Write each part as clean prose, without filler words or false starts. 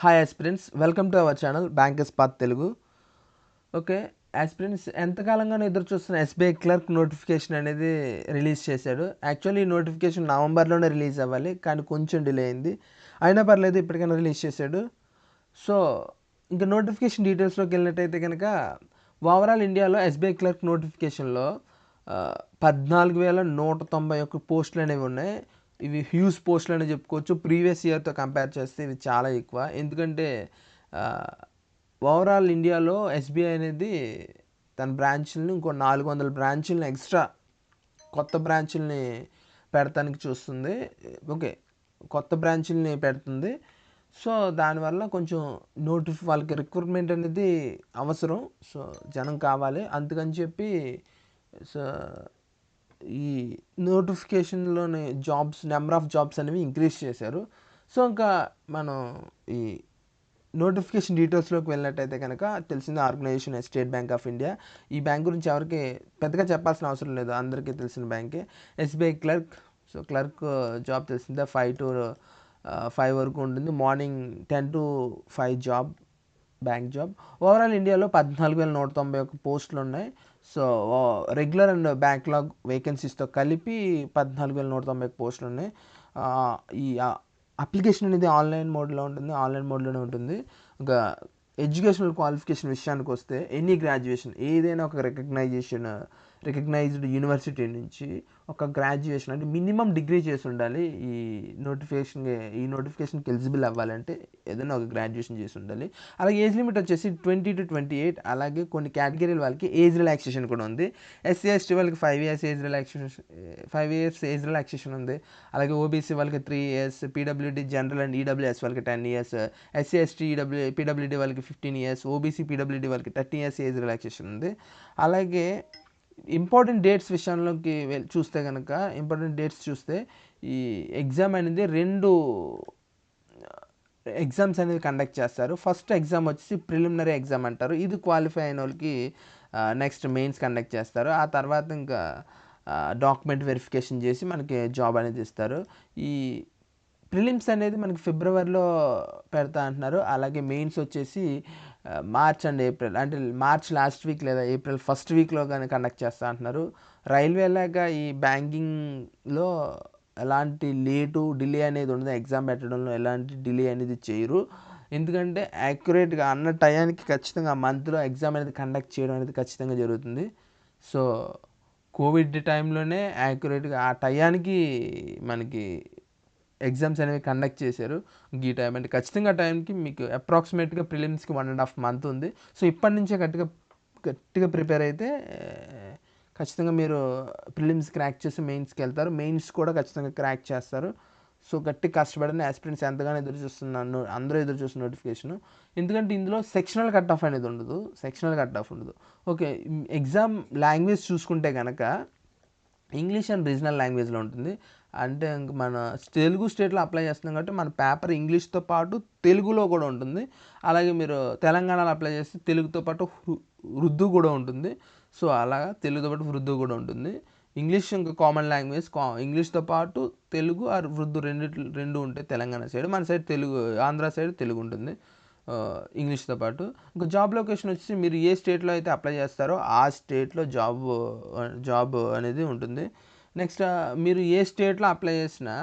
Hi aspirants, welcome to our channel bankers path Telugu. Okay aspirants, ఎంతకాలంగానో ఎదురు చూస్తున్న SBI clerk notification అనేది release చేశాడు. యాక్చువల్లీ ఈ నోటిఫికేషన్ నవంబర్లోనే రిలీజ్ అవ్వాలి, కానీ కొంచెం డిలే అయింది. అయినా పర్లేదు, ఇప్పటికైనా రిలీజ్ చేశాడు. సో ఇంకా నోటిఫికేషన్ డీటెయిల్స్లోకి వెళ్ళినట్టయితే కనుక ఓవరాల్ ఇండియాలో ఎస్బీఐ క్లర్క్ నోటిఫికేషన్లో 14,191 పోస్టులు అనేవి ఉన్నాయి. ఇవి హ్యూజ్ పోస్టులు అని చెప్పుకోవచ్చు. ప్రీవియస్ ఇయర్తో కంపేర్ చేస్తే ఇవి చాలా ఎక్కువ. ఎందుకంటే ఓవరాల్ ఇండియాలో ఎస్బీఐ అనేది తన బ్రాంచ్లని ఇంకో 400 బ్రాంచులని ఎక్స్ట్రా కొత్త బ్రాంచుల్ని పెడతానికి చూస్తుంది. ఓకే, కొత్త బ్రాంచుల్ని పెడుతుంది. సో దానివల్ల కొంచెం వాళ్ళకి రిక్రూట్మెంట్ అనేది అవసరం. సో జనం కావాలి, అందుకని చెప్పి సో ఈ నోటిఫికేషన్లోని నెంబర్ ఆఫ్ జాబ్స్ అనేవి ఇంక్రీజ్ చేశారు. సో ఇంకా మనం ఈ నోటిఫికేషన్ డీటెయిల్స్లోకి వెళ్ళినట్టయితే కనుక తెలిసింది, organization State Bank of India. ఈ బ్యాంక్ గురించి ఎవరికి పెద్దగా చెప్పాల్సిన అవసరం లేదు, అందరికీ తెలిసిన బ్యాంకే. SBI clerk, so clerk job తెలిసిందే, 5 to 5 వరకు ఉంటుంది. Morning 10 to 5 bank job. Overall ఇండియాలో 14,191 పోస్టులు ఉన్నాయి. సో రెగ్యులర్ అండ్ బ్యాక్లాగ్ వేకెన్సీస్తో కలిపి 14,191 పోస్టులు ఉన్నాయి. ఈ అప్లికేషన్ అనేది ఆన్లైన్ మోడ్లోనే ఉంటుంది. ఇంకా ఎడ్యుకేషనల్ క్వాలిఫికేషన్ విషయానికి వస్తే ఎనీ గ్రాడ్యుయేషన్, ఏదైనా ఒక రికగ్నైజ్డ్ యూనివర్సిటీ నుంచి ఒక గ్రాడ్యుయేషన్ అంటే మినిమం డిగ్రీ చేసి ఉండాలి. ఈ నోటిఫికేషన్కి ఎలిజిబుల్ అవ్వాలంటే ఏదైనా ఒక గ్రాడ్యుయేషన్ చేసి ఉండాలి. అలాగే ఏజ్ లిమిట్ వచ్చేసి 20 to 28. అలాగే కొన్ని కేటగిరీల వాళ్ళకి ఏజ్ రిలాక్సేషన్ కూడా ఉంది. ఎస్సీ ఎస్టీ వాళ్ళకి 5 years ఏజ్ రిలాక్సేషన్ ఉంది. అలాగే ఓబీసీ వాళ్ళకి 3 years, PWD general and EWS వాళ్ళకి 10 years, ఎస్సీ ఎస్టీ పీడబ్ల్యూడీ వాళ్ళకి 15 years, ఓబీసీ పీడబ్ల్యూడీ వాళ్ళకి 30 years ఏజ్ రిలాక్సేషన్ ఉంది. అలాగే ఇంపార్టెంట్ డేట్స్ విషయంలోకి చూస్తే ఈ ఎగ్జామ్ అనేది 2 ఎగ్జామ్స్ అనేది కండక్ట్ చేస్తారు. ఫస్ట్ ఎగ్జామ్ వచ్చేసి ప్రిలిమినరీ ఎగ్జామ్ అంటారు. ఇది క్వాలిఫై అయిన వాళ్ళకి నెక్స్ట్ మెయిన్స్ కండక్ట్ చేస్తారు. ఆ తర్వాత ఇంకా డాక్యుమెంట్ వెరిఫికేషన్ చేసి మనకి జాబ్ అనేది ఇస్తారు. ఈ ప్రిలిమ్స్ అనేది మనకి ఫిబ్రవరిలో పెడతా అంటున్నారు. అలాగే మెయిన్స్ వచ్చేసి మార్చ్ అండ్ ఏప్రిల్, అంటే మార్చ్ లాస్ట్ వీక్ లేదా ఏప్రిల్ ఫస్ట్ వీక్లో కానీ కండక్ట్ చేస్తా అంటున్నారు. రైల్వే లాగా ఈ బ్యాంకింగ్లో ఎలాంటి డిలే అనేది ఉండదు. ఎగ్జామ్ పెట్టడంలో ఎలాంటి డిలే అనేది చేయరు. ఎందుకంటే యాక్యురేట్గా అన్న టయానికి ఖచ్చితంగా మంత్లో ఎగ్జామ్ అనేది కండక్ట్ చేయడం అనేది ఖచ్చితంగా జరుగుతుంది. సో కోవిడ్ టైంలోనే యాక్యురేట్గా ఆ టయానికి మనకి ఎగ్జామ్స్ అనేవి కండక్ట్ చేశారు. ఈ టైం అంటే ఖచ్చితంగా టైంకి మీకు అప్రాక్సిమేట్గా ప్రిలిమ్స్కి 1.5 months ఉంది. సో ఇప్పటి నుంచే గట్టిగా ప్రిపేర్ అయితే ఖచ్చితంగా మీరు ప్రిలిమ్స్ క్రాక్ చేసి మెయిన్స్కి వెళ్తారు. మెయిన్స్ కూడా ఖచ్చితంగా క్రాక్ చేస్తారు. సో గట్టి కష్టపడిన ఆస్పిరెంట్స్ ఎంతగానో అందరూ ఎదురు చూస్తున్న నోటిఫికేషన్. ఎందుకంటే ఇందులో సెక్షనల్ కట్ ఆఫ్ అనేది ఉండదు. ఓకే, ఎగ్జామ్ లాంగ్వేజ్ చూసుకుంటే కనుక ఇంగ్లీష్ అండ్ రీజనల్ లాంగ్వేజ్లో ఉంటుంది. అంటే ఇంక మన తెలుగు స్టేట్లో అప్లై చేస్తున్నాం కాబట్టి మన పేపర్ ఇంగ్లీష్తో పాటు తెలుగులో కూడా ఉంటుంది. అలాగే మీరు తెలంగాణలో అప్లై చేస్తే తెలుగుతో పాటు ఉర్దూ కూడా ఉంటుంది. సో అలాగా తెలుగుతో పాటు ఉర్దూ కూడా ఉంటుంది. ఇంగ్లీష్ ఇంకా కామన్ లాంగ్వేజ్, ఇంగ్లీష్తో పాటు తెలుగు ఆర్ ఉర్దూ రెండు ఉంటాయి తెలంగాణ సైడ్. మన సైడ్ తెలుగు, ఆంధ్ర సైడ్ తెలుగు ఉంటుంది ఇంగ్లీష్తో పాటు. ఇంకా జాబ్ లొకేషన్ వచ్చి మీరు ఏ స్టేట్లో అయితే అప్లై చేస్తారో ఆ స్టేట్లో జాబ్ అనేది ఉంటుంది. నెక్స్ట్ మీరు ఏ స్టేట్లో అప్లై చేసినా,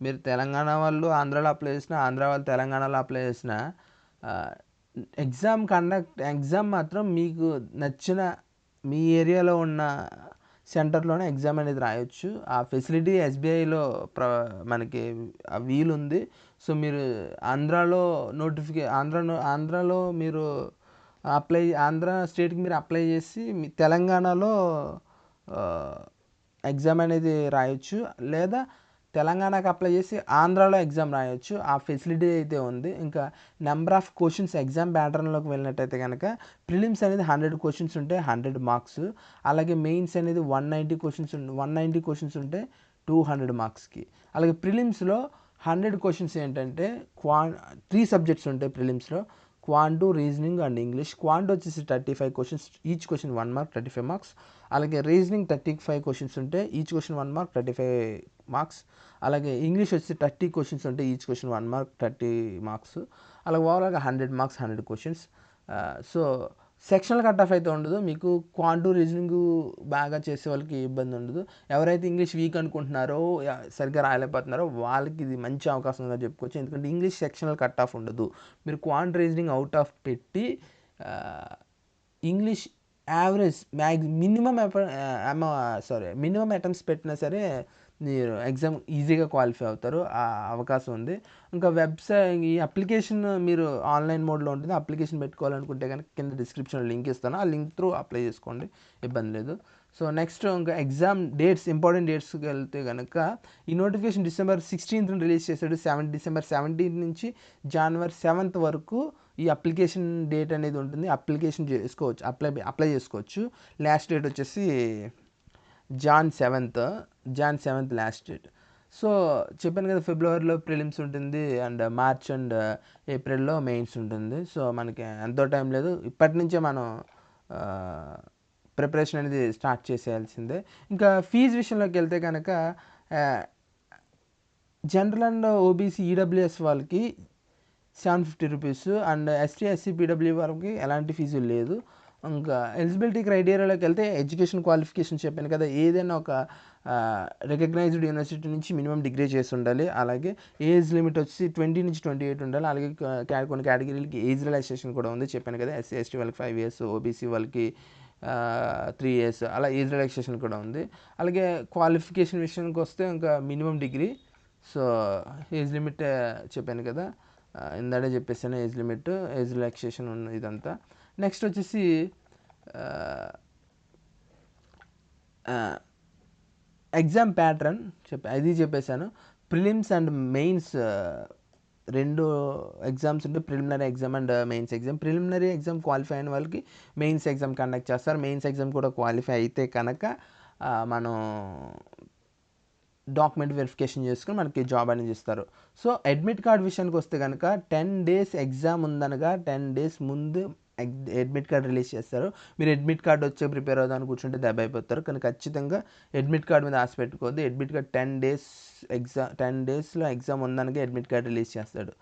మీరు తెలంగాణ వాళ్ళు ఆంధ్రాలో అప్లై చేసినా, ఆంధ్ర వాళ్ళు తెలంగాణలో అప్లై చేసినా ఎగ్జామ్ మాత్రం మీకు నచ్చిన మీ ఏరియాలో ఉన్న సెంటర్లోనే ఎగ్జామ్ అనేది రాయొచ్చు. ఆ ఫెసిలిటీ ఎస్బీఐలో మనకి వీలుంది. సో మీరు ఆంధ్రాలో మీరు ఆంధ్ర స్టేట్కి మీరు అప్లై చేసి మీ తెలంగాణలో ఎగ్జామ్ అనేది రాయొచ్చు, లేదా తెలంగాణకి అప్లై చేసి ఆంధ్రాలో ఎగ్జామ్ రాయొచ్చు. ఆ ఫెసిలిటీ అయితే ఉంది. ఇంకా నెంబర్ ఆఫ్ క్వశ్చన్స్ ఎగ్జామ్ ప్యాటర్న్లోకి వెళ్ళినట్టయితే కనుక ప్రిలిమ్స్ అనేది 100 questions ఉంటే 100 marks. అలాగే మెయిన్స్ అనేది 190 questions ఉంటే 200 marksకి. అలాగే ప్రిలిమ్స్లో 100 questions ఏంటంటే 3 subjects ఉంటాయి ప్రిలిమ్స్లో. క్వాంటు, రీజనింగ్ అండ్ ఇంగ్లీష్. క్వాంటు వచ్చేసి 35 questions, each question 1 mark, 35 marks. అలాగే రీజనింగ్ 35 క్వశ్చన్స్ ఉంటే ఈచ్ క్వశ్చన్ 1 మార్క్, 35 మార్క్స్. అలాగే ఇంగ్లీష్ వచ్చి 30 క్వశ్చన్స్ ఉంటే ఈచ్ క్వశ్చన్ 1 మార్క్, 30 మార్క్స్. అలాగే ఓవరాల్గా 100 marks, 100 questions. So sectional cut off అయితే ఉండదు. మీకు క్వాంటు, రీజనింగ్ బాగా చేసే వాళ్ళకి ఇబ్బంది ఉండదు. ఎవరైతే ఇంగ్లీష్ వీక్ అనుకుంటున్నారో, సరిగ్గా రాయలేకపోతున్నారో వాళ్ళకి ఇది మంచి అవకాశంగా చెప్పుకోవచ్చు. ఎందుకంటే ఇంగ్లీష్ సెక్షనల్ కట్ ఆఫ్ ఉండదు. మీరు క్వాంట్, రీజనింగ్ అవుట్ ఆఫ్ పెట్టి ఇంగ్లీష్ యావరేజ్ మినిమం అటెంప్ట్స్ పెట్టినా సరే మీరు ఎగ్జామ్ ఈజీగా క్వాలిఫై అవుతారు. ఆ అవకాశం ఉంది. ఇంకా ఈ అప్లికేషన్ మీరు ఆన్లైన్ మోడ్లో ఉంటుంది. అప్లికేషన్ పెట్టుకోవాలనుకుంటే కనుక కింద డిస్క్రిప్షన్లో లింక్ ఇస్తాను. ఆ లింక్ త్రూ అప్లై చేసుకోండి, ఇబ్బంది లేదు. సో నెక్స్ట్ ఇంకా ఎగ్జామ్ డేట్స్, ఇంపార్టెంట్ డేట్స్కి వెళ్తే కనుక ఈ నోటిఫికేషన్ December 16th రిలీజ్ చేశాడు. December 17th నుంచి January 7th వరకు ఈ అప్లికేషన్ డేట్ అనేది ఉంటుంది. అప్లికేషన్ చేసుకోవచ్చు, అప్లై చేసుకోవచ్చు. లాస్ట్ డేట్ వచ్చేసి Jan 7th last date. So చెప్పాను కదా, ఫిబ్రవరిలో ప్రిలిమ్స్ ఉంటుంది అండ్ మార్చ్ అండ్ ఏప్రిల్లో మెయిన్స్ ఉంటుంది. సో మనకి ఎంతో టైం లేదు, ఇప్పటి నుంచే మనం ప్రిపరేషన్ అనేది స్టార్ట్ చేసేయాల్సిందే. ఇంకా ఫీజు విషయంలోకి వెళ్తే కనుక జనరల్ అండ్ ఓబీసీ ఈడబ్ల్యూఎస్ వాళ్ళకి 750 rupees and ST, SC, PW వాళ్ళకి ఎలాంటి ఫీజు లేదు. ఇంకా ఎలిజిబిలిటీ క్రైటీరియాలోకి వెళ్తే ఎడ్యుకేషన్ క్వాలిఫికేషన్ చెప్పాను కదా, ఏదైనా ఒక రికగ్నైజ్డ్ యూనివర్సిటీ నుంచి మినిమం డిగ్రీ చేసి ఉండాలి. అలాగే ఏజ్ లిమిట్ వచ్చి 20 నుంచి 28 ఉండాలి. అలాగే కొన్ని కేటగిరీలకి ఏజ్ రిలాక్సేషన్ కూడా ఉంది, చెప్పాను కదా. ఎస్సీ, ఎస్టీ వాళ్ళకి 5 years, ఓబీసీ వాళ్ళకి 3 years, అలా ఏజ్ రిలాక్సేషన్ కూడా ఉంది. అలాగే క్వాలిఫికేషన్ విషయానికి వస్తే ఇంకా minimum degree. So age limit చెప్పాను కదా, ఇందాడే చెప్పేసాను ఏజ్ లిమిట్, ఏజ్ రిలాక్సేషన్ ఉన్న ఇదంతా. నెక్స్ట్ వచ్చేసి ఎగ్జామ్ ప్యాటర్న్ అది చెప్పేశాను. ప్రిలిమ్స్ అండ్ మెయిన్స్ రెండు ఎగ్జామ్స్ ఉంటే preliminary exam and mains exam. Preliminary exam qualify అయిన వాళ్ళకి మెయిన్స్ ఎగ్జామ్ కండక్ట్ చేస్తారు. మెయిన్స్ ఎగ్జామ్ కూడా క్వాలిఫై అయితే కనుక మనం డాక్యుమెంట్ వెరిఫికేషన్ చేసుకుని మనకి జాబ్ అనేది ఇస్తారు. సో అడ్మిట్ కార్డ్ విషయానికి వస్తే కనుక 10 days ఎగ్జామ్ ఉందనగా 10 days ముందు అడ్మిట్ కార్డ్ రిలీజ్ చేస్తారు. మీరు అడ్మిట్ కార్డ్ వచ్చే ప్రిపేర్ అవుదామని కూర్చుంటే దెబ్బ అయిపోతారు. కానీ ఖచ్చితంగా అడ్మిట్ కార్డ్ మీద ఆశ పెట్టుకోవద్దు. అడ్మిట్ కార్డ్ 10 daysలో ఎగ్జామ్ ఉందనగా అడ్మిట్ కార్డ్ రిలీజ్ చేస్తాడు.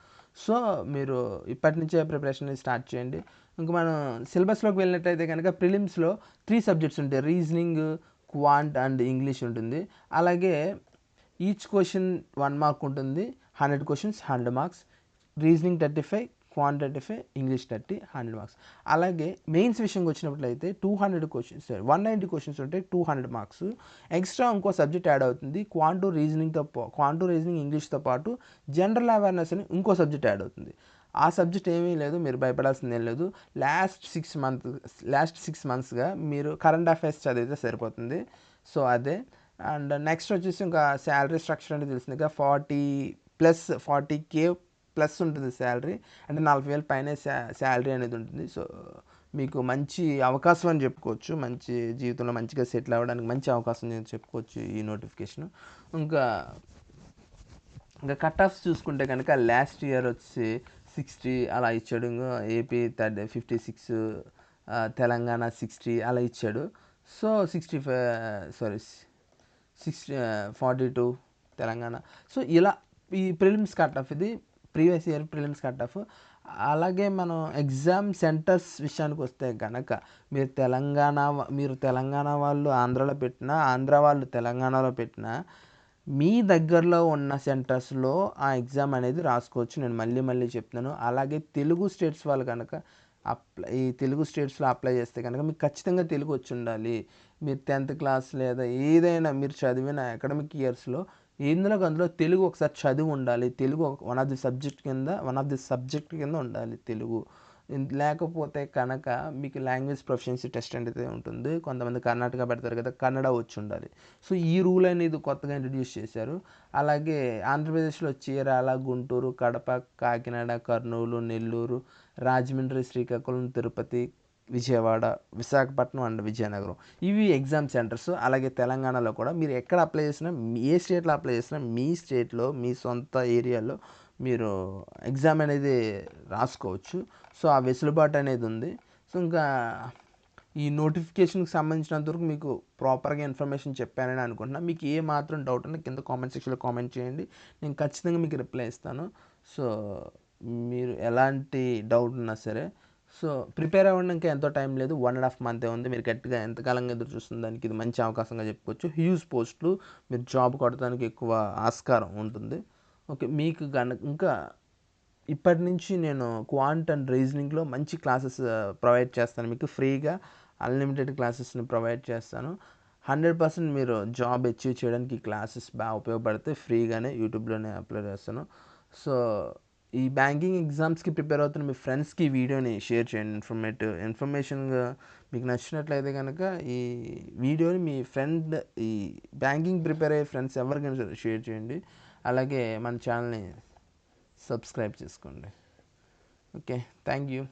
సో మీరు ఇప్పటి నుంచే ప్రిపరేషన్ స్టార్ట్ చేయండి. ఇంకా మనం సిలబస్లోకి వెళ్ళినట్టయితే కనుక ప్రిలిమ్స్లో 3 subjects ఉంటాయి. రీజనింగ్, క్వాంట్ అండ్ ఇంగ్లీష్ ఉంటుంది. అలాగే ఈచ్ క్వశ్చన్ 1 mark ఉంటుంది. 100 questions, 100 marks. Reasoning 35, quant 35, English 30, 100 marks. అలాగే మెయిన్స్ విషయంకి వచ్చినట్లయితే 200 questions, 190 questions ఉంటాయి, 200 marks. ఎక్స్ట్రా ఇంకో సబ్జెక్ట్ యాడ్ అవుతుంది. క్వాంటు, రీజనింగ్, ఇంగ్లీష్తో పాటు జనరల్ అవేర్నెస్ అని ఇంకో సబ్జెక్ట్ యాడ్ అవుతుంది. ఆ సబ్జెక్ట్ ఏమీ లేదు, మీరు భయపడాల్సింది ఏం లేదు. లాస్ట్ 6 monthsగా మీరు కరెంట్ అఫైర్స్ చదివితే సరిపోతుంది. సో అదే. అండ్ నెక్స్ట్ వచ్చేసి ఇంకా శాలరీ స్ట్రక్చర్ అంటే తెలిసింది కదా, 40K ప్లస్ ఉంటుంది శాలరీ, అంటే 40,000 పైన శాలరీ అనేది ఉంటుంది. సో మీకు మంచి అవకాశం అని చెప్పుకోవచ్చు. మంచి జీవితంలో మంచిగా సెటిల్ అవ్వడానికి మంచి అవకాశం అని చెప్పుకోవచ్చు ఈ నోటిఫికేషన్. ఇంకా కట్ ఆఫ్స్ చూసుకుంటే కనుక లాస్ట్ ఇయర్ వచ్చి 60 అలా ఇచ్చాడు. ఏపీ 56, తెలంగాణ 60 అలా ఇచ్చాడు. సో 42 తెలంగాణ. సో ఇలా ఈ ప్రిలిమ్స్ కట్ ఆఫ్, ఇది previous year prelims cut off. అలాగే మనం ఎగ్జామ్ సెంటర్స్ విషయానికి వస్తే కనుక మీరు తెలంగాణ వాళ్ళు ఆంధ్రాలో పెట్టినా, ఆంధ్ర వాళ్ళు తెలంగాణలో పెట్టినా, మీ దగ్గరలో ఉన్న సెంటర్స్లో ఆ ఎగ్జామ్ అనేది రాసుకోవచ్చు. నేను మళ్ళీ చెప్తున్నాను. అలాగే తెలుగు స్టేట్స్ వాళ్ళు కనుక ఈ తెలుగు స్టేట్స్లో అప్లై చేస్తే కనుక మీకు ఖచ్చితంగా తెలుగు వచ్చి ఉండాలి. మీరు 10th class లేదా ఏదైనా మీరు చదివిన అకాడమిక్ ఇయర్స్లో అందులో తెలుగు ఒకసారి చదివి ఉండాలి. Telugu one of the subject కింద ఉండాలి తెలుగు. లేకపోతే కనుక మీకు లాంగ్వేజ్ ప్రొఫిషియన్సీ టెస్ట్ అనేది ఉంటుంది. కొంతమంది కర్ణాటక పెడతారు కదా, కన్నడ వచ్చి ఉండాలి. సో ఈ రూల్ అనేది కొత్తగా ఇంట్రడ్యూస్ చేశారు. అలాగే ఆంధ్రప్రదేశ్లో చీరాల, గుంటూరు, కడప, కాకినాడ, కర్నూలు, నెల్లూరు, రాజమండ్రి, శ్రీకాకుళం, తిరుపతి, విజయవాడ, విశాఖపట్నం అండ్ విజయనగరం ఇవి ఎగ్జామ్ సెంటర్స్. అలాగే తెలంగాణలో కూడా మీరు ఎక్కడ అప్లై చేసినా, ఏ స్టేట్లో అప్లై చేసినా, మీ స్టేట్లో మీ సొంత ఏరియాలో మీరు ఎగ్జామ్ అనేది రాసుకోవచ్చు. సో ఆ వెసులుబాటు అనేది ఉంది. సో ఇంకా ఈ నోటిఫికేషన్కి సంబంధించినంత వరకు మీకు ప్రాపర్గా ఇన్ఫర్మేషన్ చెప్పానని అనుకుంటున్నా. మీకు ఏ మాత్రం డౌట్ ఉన్నా కింద కామెంట్ సెక్షన్లో కామెంట్ చేయండి, నేను ఖచ్చితంగా మీకు రిప్లై ఇస్తాను. సో మీరు ఎలాంటి డౌట్ ఉన్నా సరే, సో ప్రిపేర్ అవ్వండి. ఇంకా ఎంతో టైం లేదు, 1.5 మంతే ఉంది. మీరు గట్టిగా ఎంతకాలంగా ఎదురు చూస్తున్న దానికి ఇది మంచి అవకాశంగా చెప్పుకోవచ్చు. హ్యూజ్ పోస్టులు, మీరు జాబ్ కొట్టడానికి ఎక్కువ ఆస్కారం ఉంటుంది. ఓకే, మీకు ఇంకా ఇప్పటి నుంచి నేను క్వాంట్ అండ్ రీజనింగ్లో మంచి క్లాసెస్ ప్రొవైడ్ చేస్తాను. మీకు ఫ్రీగా అన్లిమిటెడ్ క్లాసెస్ని ప్రొవైడ్ చేస్తాను. 100% మీరు జాబ్ అచీవ్ చేయడానికి ఈ క్లాసెస్ బాగా ఉపయోగపడితే ఫ్రీగానే యూట్యూబ్లోనే అప్లోడ్ చేస్తాను. సో ఈ బ్యాంకింగ్ ఎగ్జామ్స్కి ప్రిపేర్ అవుతున్న మీ ఫ్రెండ్స్కి ఈ వీడియోని షేర్ చేయండి. ఇన్ఫర్మేషన్గా మీకు నచ్చినట్లయితే కనుక ఈ వీడియోని మీ ఫ్రెండ్, ఈ బ్యాంకింగ్ ప్రిపేర్ అయ్యే ఫ్రెండ్స్ ఎవరికైనా సరే షేర్ చేయండి. అలాగే మన ఛానల్ని సబ్స్క్రైబ్ చేసుకోండి. Okay, thank you.